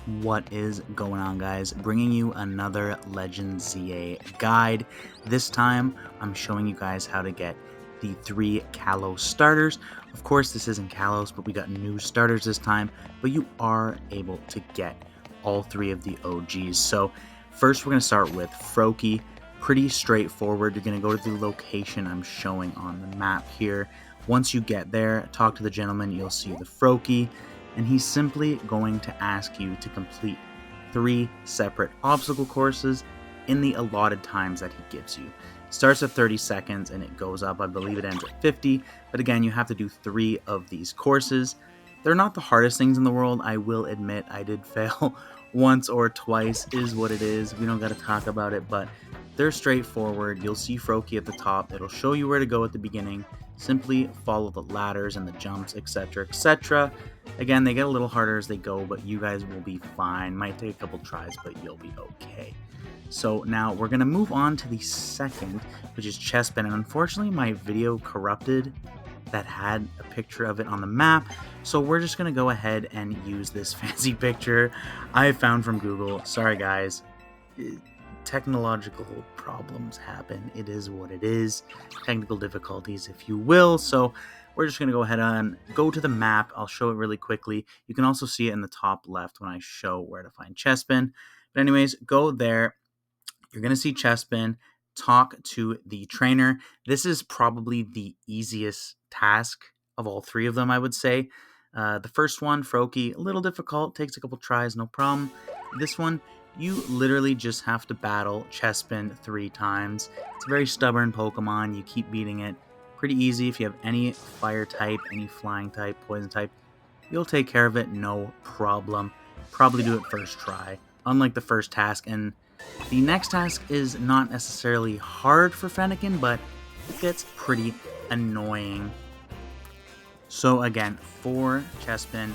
What is going on, guys? Bringing you another Legend ZA guide. This time I'm showing you guys how to get the 3 Kalos starters. Of course, this isn't Kalos, but we got new starters this time, but you are able to get all 3 of the OGs. So first we're going to start with Froakie. Pretty straightforward. You're going to go to the location I'm showing on the map here. Once you get there, talk to the gentleman, you'll see the Froakie, and he's simply going to ask you to complete 3 separate obstacle courses in the allotted times that he gives you. It starts at 30 seconds and it goes up. I believe it ends at 50, but again, you have to do 3 of these courses. They're not the hardest things in the world. I will admit I did fail once or twice, is what it is. We don't got to talk about it, but they're straightforward. You'll see Froakie at the top. It'll show you where to go at the beginning. Simply follow the ladders and the jumps, etc., etc. Again, they get a little harder as they go, but you guys will be fine. Might take a couple tries, but you'll be okay. So now we're going to move on to the second, which is Chespin. And unfortunately, my video corrupted that had a picture of it on the map. So we're just going to go ahead and use this fancy picture I found from Google. Sorry, guys. Technological problems happen. It is what it is. Technical difficulties, if you will. So we're just going to go ahead and go to the map. I'll show it really quickly. You can also see it in the top left when I show where to find Chespin. But anyways, go there. You're going to see Chespin. Talk to the trainer. This is probably the easiest task of all 3 of them, I would say. The first one, Froakie, a little difficult. Takes a couple tries, no problem. This one, you literally just have to battle Chespin 3 times. It's a very stubborn Pokemon. You keep beating it. Pretty easy. If you have any fire type, any flying type, poison type, you'll take care of it, no problem. Probably do it first try, unlike the first task. And the next task is not necessarily hard for Fennekin, but it gets pretty annoying. So again, for Chespin,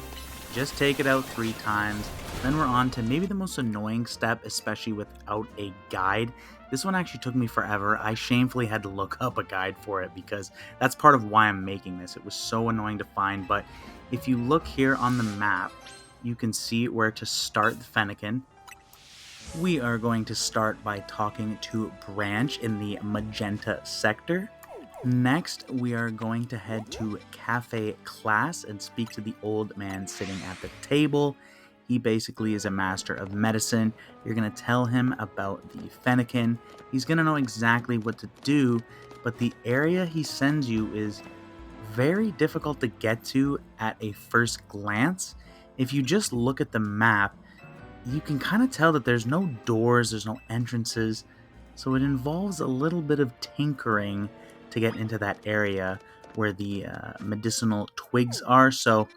just take it out 3 times. Then we're on to maybe the most annoying step, especially without a guide. This one actually took me forever. I shamefully had to look up a guide for it because that's part of why I'm making this. It was so annoying to find, but if you look here on the map, you can see where to start the Fennekin. We are going to start by talking to Branch in the magenta sector. Next, we are going to head to Cafe Class and speak to the old man sitting at the table. He basically is a master of medicine. You're going to tell him about the Fennekin. He's going to know exactly what to do, but the area he sends you is very difficult to get to at a first glance. If you just look at the map, you can kind of tell that there's no doors, there's no entrances, so it involves a little bit of tinkering to get into that area where the medicinal twigs are. So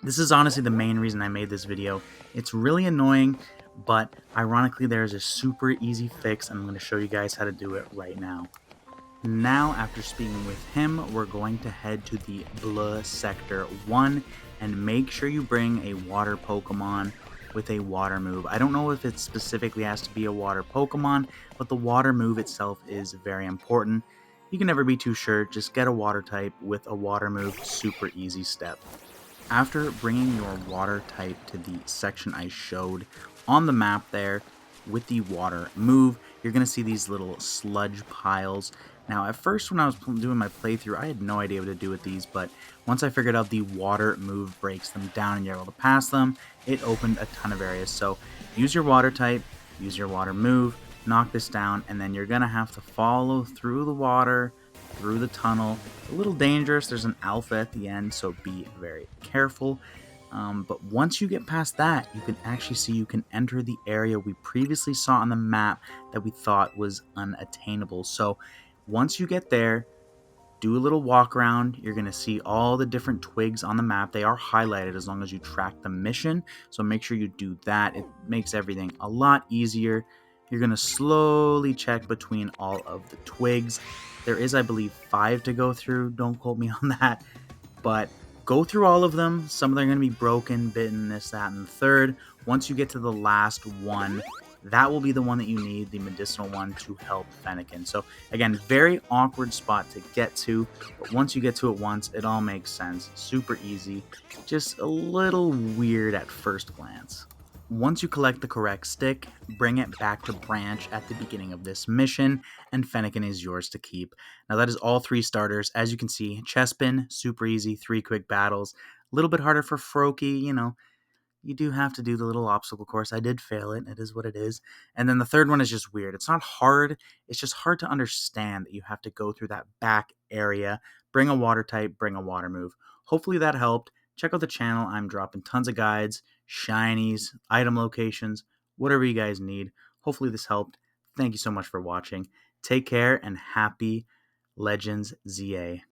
this is honestly the main reason I made this video. It's really annoying, but ironically there's a super easy fix, and I'm going to show you guys how to do it right now. Now, after speaking with him, we're going to head to the Blue Sector 1 and make sure you bring a water Pokemon with a water move. I don't know if it specifically has to be a water Pokemon, but the water move itself is very important. You can never be too sure. Just get a water type with a water move. Super easy step. After bringing your water type to the section I showed on the map there with the water move, you're going to see these little sludge piles. Now, at first when I was doing my playthrough, I had no idea what to do with these, but once I figured out the water move breaks them down and you're able to pass them, it opened a ton of areas. So use your water type, use your water move, knock this down, and then you're going to have to follow through the water, through the tunnel. It's a little dangerous. There's an alpha at the end, so be very careful. But once you get past that, you can actually see you can enter the area we previously saw on the map that we thought was unattainable. So once you get there, do a little walk around. You're going to see all the different twigs on the map. They are highlighted as long as you track the mission, so make sure you do that. It makes everything a lot easier. You're going to slowly check between all of the twigs. There is, I believe, 5 to go through. Don't quote me on that. But go through all of them. Some of them are going to be broken, bitten, this, that, and the third. Once you get to the last one, that will be the one that you need, the medicinal one, to help Fennekin. So again, very awkward spot to get to, but once you get to it once, it all makes sense. Super easy, just a little weird at first glance. Once you collect the correct stick, bring it back to branch at the beginning of this mission, and Fennekin is yours to keep. Now that is all 3 starters. As you can see, Chespin, super easy, 3 quick battles. A little bit harder for Froakie, you do have to do the little obstacle course. I did fail it. It is what it is. And then the third one is just weird. It's not hard. It's just hard to understand that you have to go through that back area, bring a water type, bring a water move. Hopefully that helped. Check out the channel. I'm dropping tons of guides, shinies, item locations, whatever you guys need. Hopefully this helped. Thank you so much for watching. Take care and happy Legends ZA.